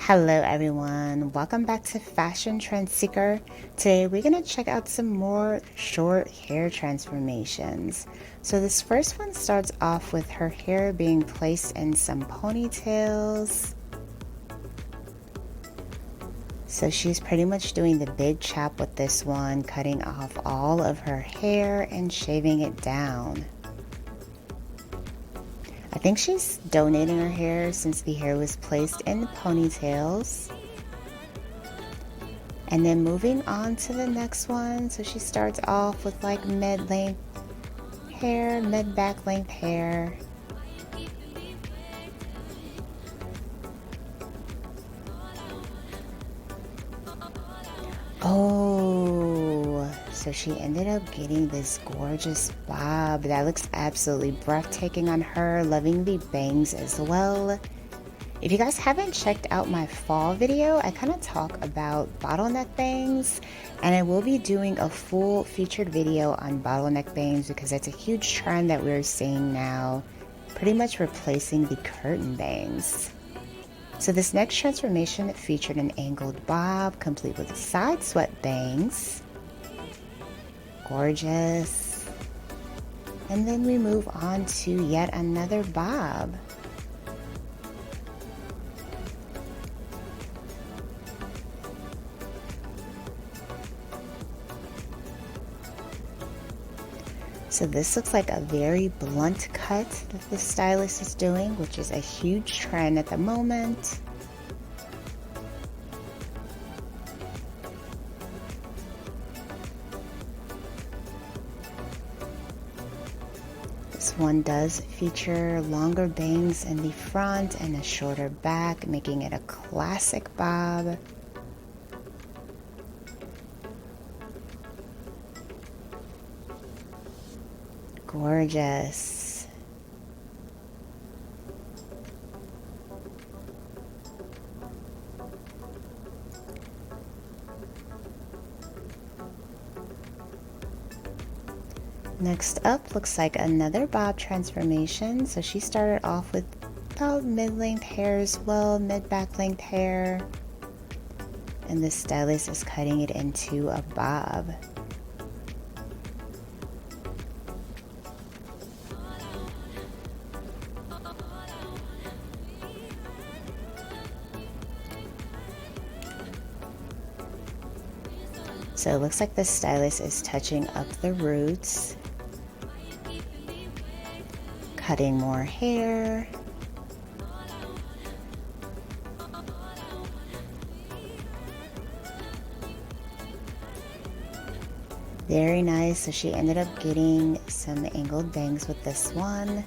Hello everyone, welcome back to Fashion Trend Seeker. Today we're going to check out some more short hair transformations. So this first one starts off with her hair being placed in some ponytails. So she's pretty much doing the big chop with this one, cutting off all of her hair and shaving it down. I think she's donating her hair since the hair was placed in ponytails. And then moving on to the next one. So she starts off with like mid-length hair, mid-back length hair. Oh, so she ended up getting this gorgeous bob that looks absolutely breathtaking on her. Loving the bangs as well. If you guys haven't checked out my fall video, I kind of talk about bottleneck bangs, and I will be doing a full featured video on bottleneck bangs because it's a huge trend that we're seeing now, pretty much replacing the curtain bangs. So this next transformation featured an angled bob complete with side swept bangs. Gorgeous. And then we move on to yet another bob. So this looks like a very blunt cut that the stylist is doing, which is a huge trend at the moment. This one does feature longer bangs in the front and a shorter back, making it a classic bob. Gorgeous. Next up looks like another bob transformation. So she started off with about mid-length hair as well, mid-back length hair. And the stylist is cutting it into a bob. So it looks like the stylist is touching up the roots, cutting more hair. Very nice. So she ended up getting some angled bangs with this one.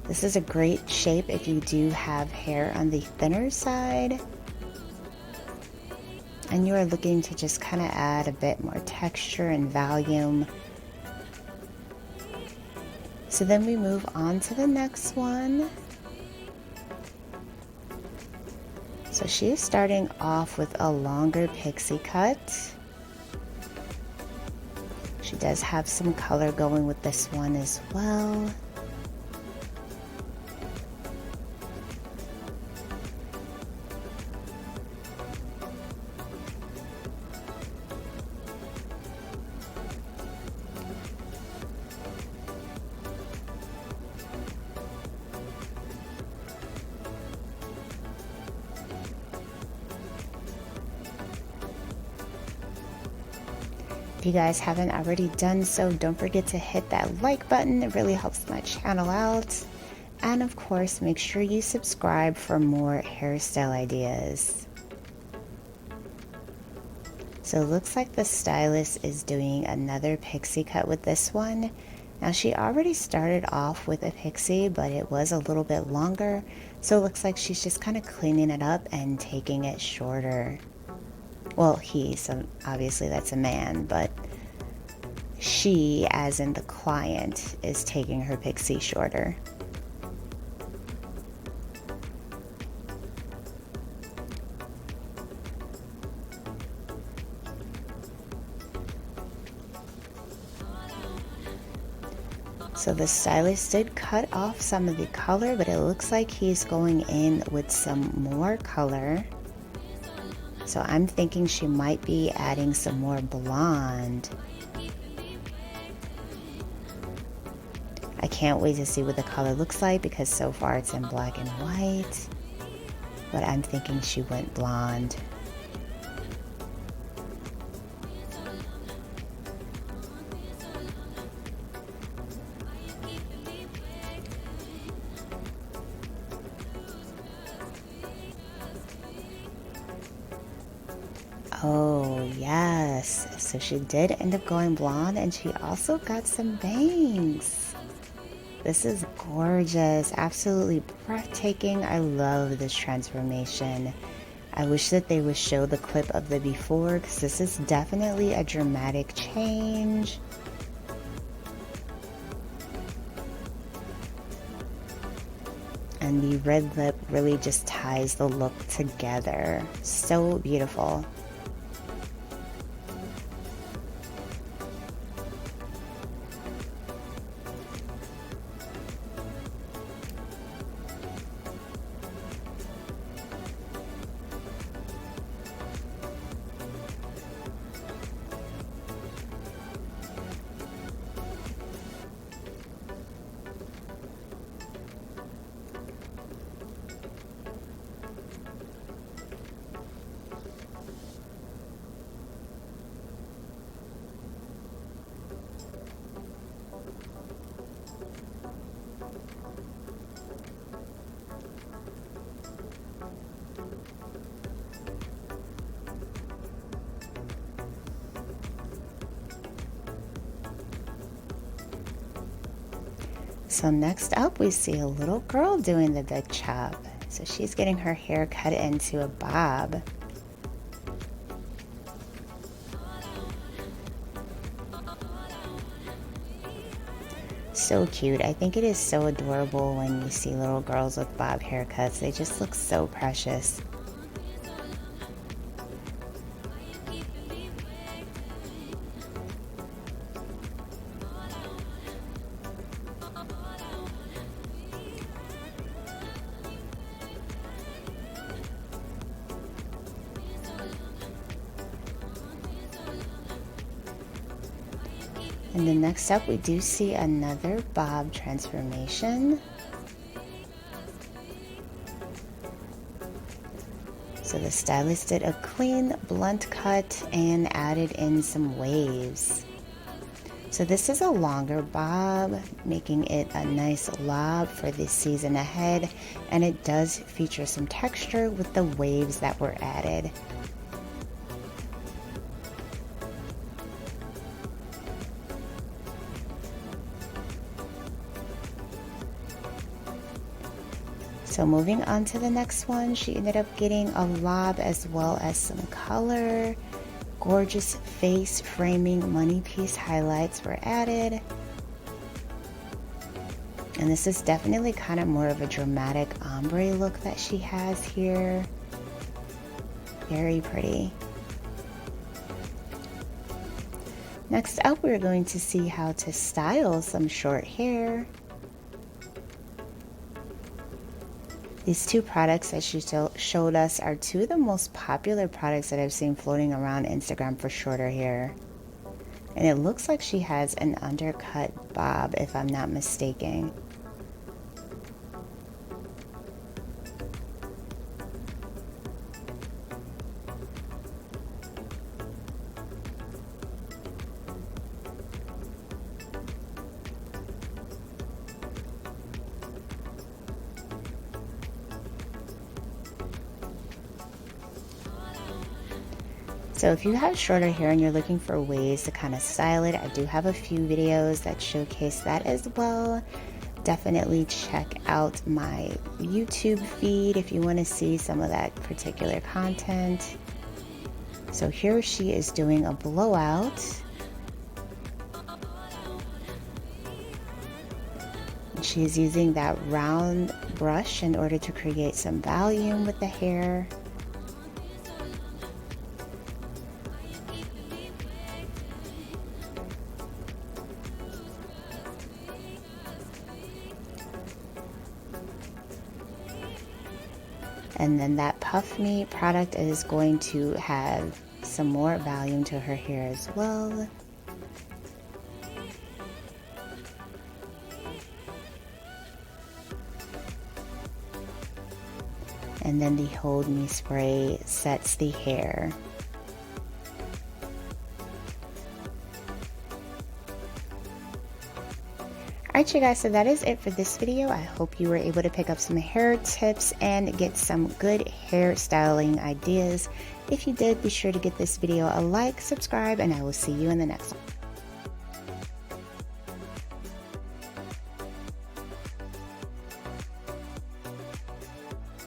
This is a great shape if you do have hair on the thinner side and you are looking to just kind of add a bit more texture and volume. So then we move on to the next one. So she is starting off with a longer pixie cut. She does have some color going with this one as well. If you guys haven't already done so, don't forget to hit that like button. It really helps my channel out. And of course, make sure you subscribe for more hairstyle ideas. So it looks like the stylist is doing another pixie cut with this one. Now she already started off with a pixie, but it was a little bit longer. So it looks like she's just kind of cleaning it up and taking it shorter. Well, so obviously that's a man, but she, as in the client, is taking her pixie shorter. So the stylist did cut off some of the color, but it looks like he's going in with some more color. So I'm thinking she might be adding some more blonde. I can't wait to see what the color looks like because so far it's in black and white. But I'm thinking she went blonde. Oh, yes. So she did end up going blonde and she also got some bangs. This is gorgeous. Absolutely breathtaking. I love this transformation. I wish that they would show the clip of the before because this is definitely a dramatic change. And the red lip really just ties the look together. So beautiful. So next up, we see a little girl doing the big chop. So she's getting her hair cut into a bob. So cute. I think it is so adorable when you see little girls with bob haircuts. They just look so precious. And then next up, we do see another bob transformation. So the stylist did a clean blunt cut and added in some waves. So this is a longer bob, making it a nice lob for the season ahead. And it does feature some texture with the waves that were added. So moving on to the next one, she ended up getting a lob as well as some color. Gorgeous face framing money piece highlights were added. And this is definitely kind of more of a dramatic ombre look that she has here. Very pretty. Next up, we're going to see how to style some short hair. These two products that she showed us are two of the most popular products that I've seen floating around Instagram for shorter hair. And it looks like she has an undercut bob, if I'm not mistaken. So if you have shorter hair and you're looking for ways to kind of style it, I do have a few videos that showcase that as well. Definitely check out my YouTube feed if you want to see some of that particular content. So here she is doing a blowout. She is using that round brush in order to create some volume with the hair. And then that Puff Me product is going to have some more volume to her hair as well. And then the Hold Me spray sets the hair. Alright you guys, so that is it for this video. I hope you were able to pick up some hair tips and get some good hair styling ideas. If you did, be sure to give this video a like, subscribe, and I will see you in the next one.